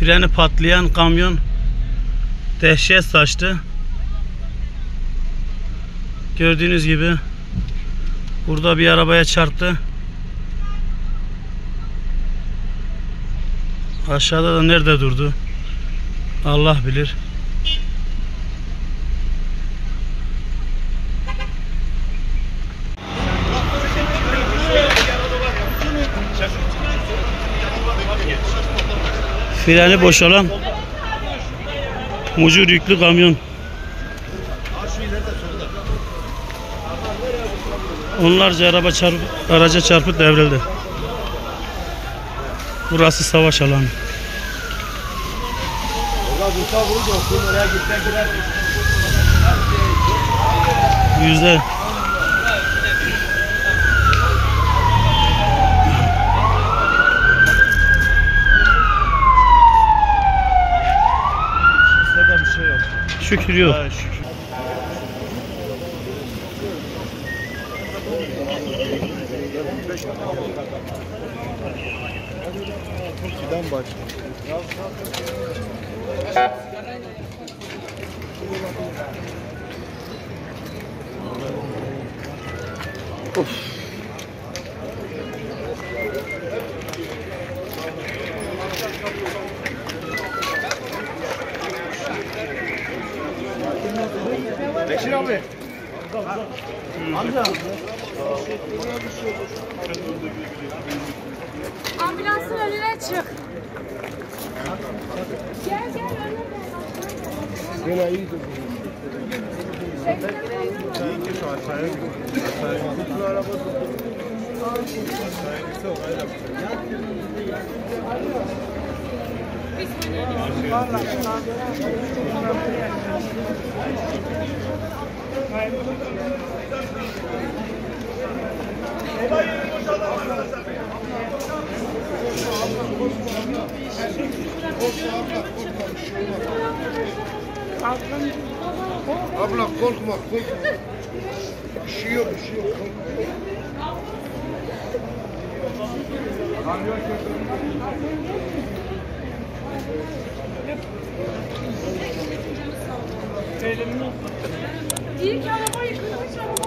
Freni patlayan kamyon dehşet saçtı. Gördüğünüz gibi burada bir arabaya çarptı. Aşağıda da nerede durdu Allah bilir. Freni boşalan mucur yüklü kamyon. Onlarca araca çarpıp devrildi. Burası savaş alanı. Yüzde şükür yok. Of. Bekir abi. Amca. Ambulansın önüne çık. Gel önüne. Gene iyidir. İyi ki şu aşağıya gidiyor. Şu araba aşağıya gitse o kadar abla korkma. Bir şey yok. ki arabayı kırmış araba.